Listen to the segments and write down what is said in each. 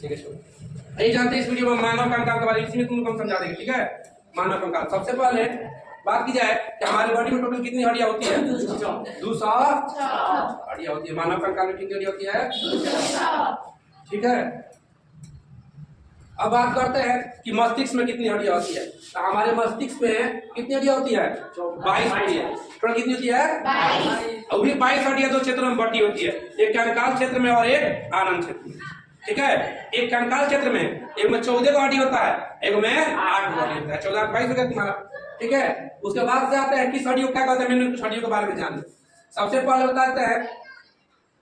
ठीक है छोड़ो, नहीं जानते इस वीडियो में मानव कंकाल के बारे में, इसमें तुमको हम समझा देंगे। ठीक है, मानव कंकाल सबसे पहले बात की जाए कि हमारी बॉडी में टोटल कितनी हड्डियां होती है? 200 हड्डियां होती है। मानव कंकाल में कितनी हड्डियां होती है? 200। ठीक है, अब बात करते हैं कि मस्तिष्क में कितनी हड्डियां होती है। तो हमारे मस्तिष्क में कितनी हड्डियां होती है? 22 हड्डियां। टोटल कितनी होती है? 22। और भी 22 हड्डियां दो क्षेत्रों में बटी होती है, एक कंकाल क्षेत्र में और एक आनंद क्षेत्र में। ठीक है, एक कंकाल क्षेत्र में एक में 14 हड्डी होता है, एक में 8 हड्डी होता है। 14 22 हो गया तुम्हारा। ठीक है, उसके बाद से आता है किस हड्डियों को क्या कहते हैं, मैंने कुछ हड्डियों के बारे में जान। सबसे पहले बताते हैं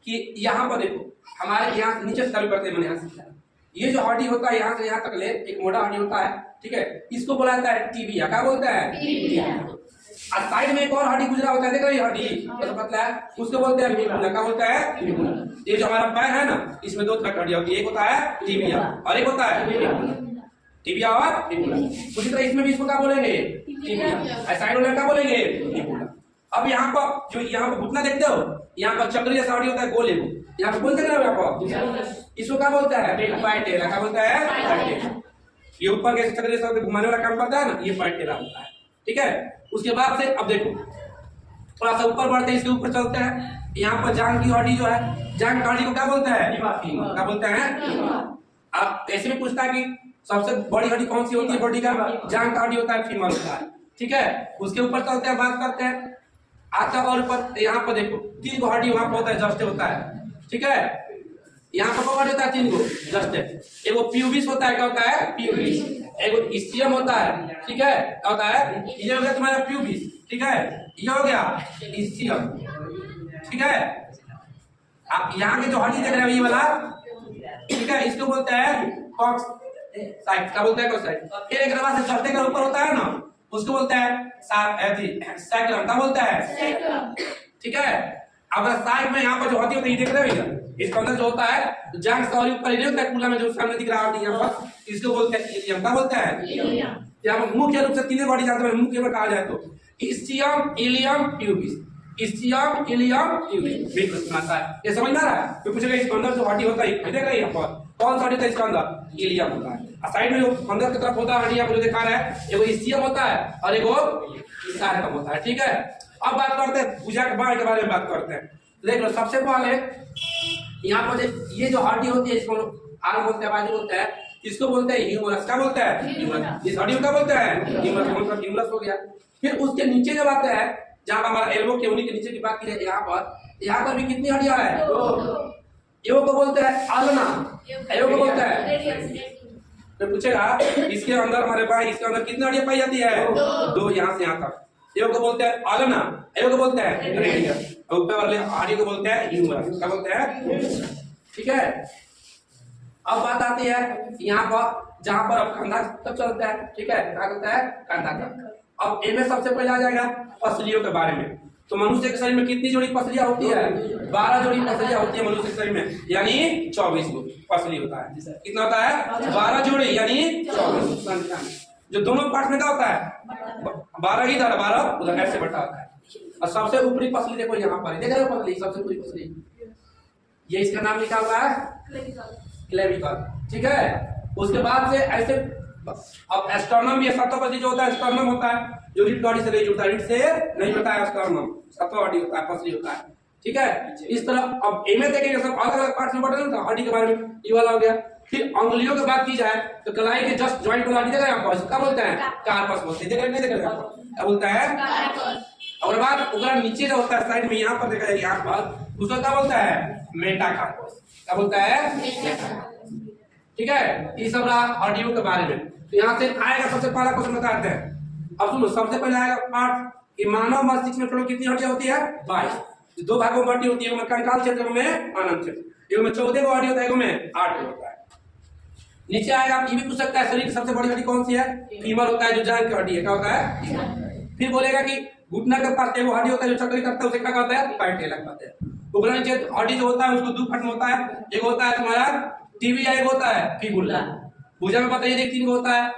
कि यहाँ पर देखो, हमारे यहाँ से नीचे चालू करते हैं, मैंने यहाँ से ये जो हड्डी होता है यहाँ से यहाँ तक ले एक मोटा हड्डी होता है। ठीक है, इसको बोला जाता है टिबिया। क्या बोलता है? टिबिया। और साइड में एक और हड्डी गुजरा होता है, देखो ये हड्डी कैसा पतला है, उसको बोलते हैं फिबुला। क्या बोलता है? फिबुला। ये जो हमारा पैर है ना, इसमें दो तरह की हड्डी होती है, एक होता है टिबिया और एक होता है टिबिया और फिबुला। उसी तरह इसमें भी इसको क्या बोलेंगे? टिबिया। साइड वाले क्या बोलेंगे? फिबुला। अब यहाँ पर जो यहाँ पर घुटना देखते हो, यहाँ पर चक्री जैसा हड्डी होता है गोले को, यहाँ पर बोलते हैं यहाँ पर, इसको क्या बोलता है? पैटेला। क्या बोलता है? पैटेला। ये ऊपर के चक्री जैसा घुमाने वाला काम करता है ना, ये पैटेला होता है। ठीक है, उसके बाद से अब देखो थोड़ा सा ऊपर बढ़ते हैं, इसके ऊपर चलते हैं। यहाँ पर जांग की हड्डी जो है, जांग की हड्डी को क्या बोलते हैं? क्या बोलते हैं? अब ऐसे में पूछता है कि सबसे बड़ी हड्डी कौन सी होती है बॉडी का? जांग का हड्डी होता है, फीमर होता है। ठीक है, उसके ऊपर चलते हैं, बात करते हैं। आता और ऊपर यहाँ पर देखो 3 गो हड्डी वहां पर होता है, जस्ट होता है। ठीक है, यहाँ पर कौन होता है? 3 गो जस्ट। एगो प्यूबिस होता है, क्या होता है? प्यूबिस। एगो इस्टियम होता है। ठीक है, क्या होता है? ये हो गया तुम्हारा प्यूबिस। ठीक है, ये हो गया इस्टियम। ठीक है, आप यहाँ के जो हड्डी देख रहे हो ये वाला, ठीक है, इसको बोलते हैं कॉक्स साइड। क्या बोलते हैं? कॉक्साइड। फिर एक से जस्टे का ऊपर होता है ना, उसको बोलते हैं सैक्रम। क्या बोलता है? ठीक है, अगर साइड में यहाँ पर जो हड्डी होती है, देख रहे हो इधर, इसके अंदर जो होता है जांग सॉरी ऊपर नहीं होता है, कूला में जो सामने दिख रहा है यहाँ पर, इसको बोलते हैं इलियम। क्या बोलते हैं? यहाँ पर मुख्य रूप से 3 बॉडी जाते हैं, मुख्य में कहा जाए तो ischium, ilium, pubis. Ischium, ilium, pubis बिल्कुल आता है। ये समझ में आ रहा है? तो पूछेगा इसके अंदर जो हड्डी होता है, देख रहे हैं यहाँ पर कौन सा हड्डी होता है? इसके अंदर इलियम होता है। और साइड में जो अंदर की तरफ होता है हड्डी यहाँ पर जो दिखा रहा है, एगो इस्टियम होता है और एगो सैक्रम होता है। ठीक है, अब बात करते हैं भुजा के बाएं के बारे में बात करते हैं। देख लो, सबसे पहले यहाँ पर ये जो हड्डी होती है, इसको आर्म बोलते हैं, बाजू बोलते हैं, इसको बोलते हैं ह्यूमरस। क्या बोलते हैं? ह्यूमरस। इस हड्डी को क्या बोलते हैं? ह्यूमरस। मतलब ह्यूमरस हो गया। फिर उसके नीचे जब आते हैं, जहाँ हमारा एल्बो के उन्हीं के नीचे की बात की जाए, यहाँ पर भी कितनी हड्डियां है? 2। एगो को बोलते हैं आलना, एगो को बोलते हैं। तो पूछेगा इसके अंदर हमारे पास इसके अंदर कितनी हड्डियां पाई जाती है? 2। यहाँ से यहाँ तक। एगो को बोलते हैं आलना, एगो को बोलते हैं रेडियस, और ऊपर वाले हड्डी को बोलते हैं ह्यूमरस। क्या बोलते हैं? ठीक है, अब बात आती है यहाँ पर जहाँ पर अब कंधा तक चलता है। ठीक है, क्या कहता है? कंधा तक। अब इनमें सबसे पहले आ जाएगा पसलियों के बारे में। तो मनुष्य के शरीर में कितनी जोड़ी पसलियां होती है? 12 जोड़ी पसलियां होती है मनुष्य के शरीर में, यानी 24 गो पसली होता है। कितना होता है? 12 जोड़ी, यानी 24 संख्या में। जो दोनों पार्ट में क्या होता है? 12 इधर 12 उधर, ऐसे बटा होता है। और सबसे ऊपरी पसली देखो यहाँ पर, देख रहे हो पसली, सबसे ऊपरी पसली, ये इसका नाम लिखा हुआ है क्लेविकल। ठीक है, उसके बाद से ऐसे अब एस्टर्नम भी 7 पसली जो होता है, एस्टर्नम होता है जो रीढ़ बॉडी से नहीं जुड़ता है, रीढ़ से नहीं जुड़ता है, एस्टर्नम 7 हड्डी होता है, पसली होता है। ठीक है, इस तरह अब इनमें देखेंगे सब अलग अलग पार्ट में बटे ना, हड्डी के बारे में ये वाला हो गया। फिर अंगुलियों की बात की जाए तो कलाई के जस्ट जॉइंट वाला हड्डी देखा यहाँ पर, क्या बोलते हैं? कार्पस बोलते हैं। देख रहे नहीं? देख रहे क्या बोलता है? और बाद उधर नीचे जो होता है साइड में यहाँ पर देखा जाए, यहाँ पर उसको क्या बोलता है? मेटाकार्पस। क्या बोलता है? ठीक है, ये सब रहा हड्डियों के बारे में। तो यहाँ से आएगा सबसे पहला क्वेश्चन बताते हैं। अब सुनो, सबसे पहले आएगा पार्ट कि मानव मस्तिष्क में टोटल कितनी हड्डियां होती है? 22। 2 भागों में बटी होती है, एक में कंकाल क्षेत्र में आनंद क्षेत्र, एक में 14 गो हड्डी होता है, एक में 8 होता है। नीचे आएगा, आप ये भी पूछ सकता है शरीर की सबसे बड़ी हड्डी कौन सी है? फीमर होता है, जो जांघ की हड्डी है। क्या होता है? फिर बोलेगा कि घुटना के पास एगो हड्डी होता है जो चक्री करता है, उसे क्या कहते हैं? पैटेला कहते हैं। ऊपर नीचे हड्डी जो होता है उसको 2 फट में होता है, एक होता है तुम्हारा टिबिया, एक होता है फिबुला। भुजा में बताइए देख 3 गो होता है,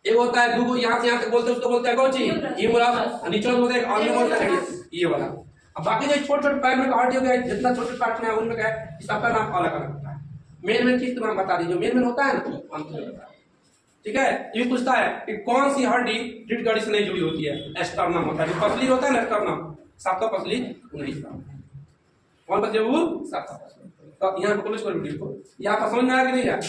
एक होता है 2 गो यहाँ से यहाँ तक बोलते हैं, उसको बोलते हैं कौची? ह्यूमरस। नीचे बोलते हैं अन्य बोलते हैं ये वाला। अब बाकी जो छोटे छोटे पैर में हड्डी हो गया, जितना छोटे पार्ट में है उनमें क्या है, सबका नाम अलग अलग होता है। मेन चीज तुम्हें हम बता दीजिए, मेन होता है ना हम तुम्हें बता दें। ठीक है, ये पूछता है कि कौन सी हड्डी रीढ़ की हड्डी से नहीं जुड़ी होती है? एस्टर्नम होता है, पसली होता है ना एस्टर्नम, सातवा पसली नहीं जुड़ा। कौन बचे वो? सातवा पसली। तो यहाँ पर वीडियो को, यहाँ पर समझ में आया कि नहीं आया?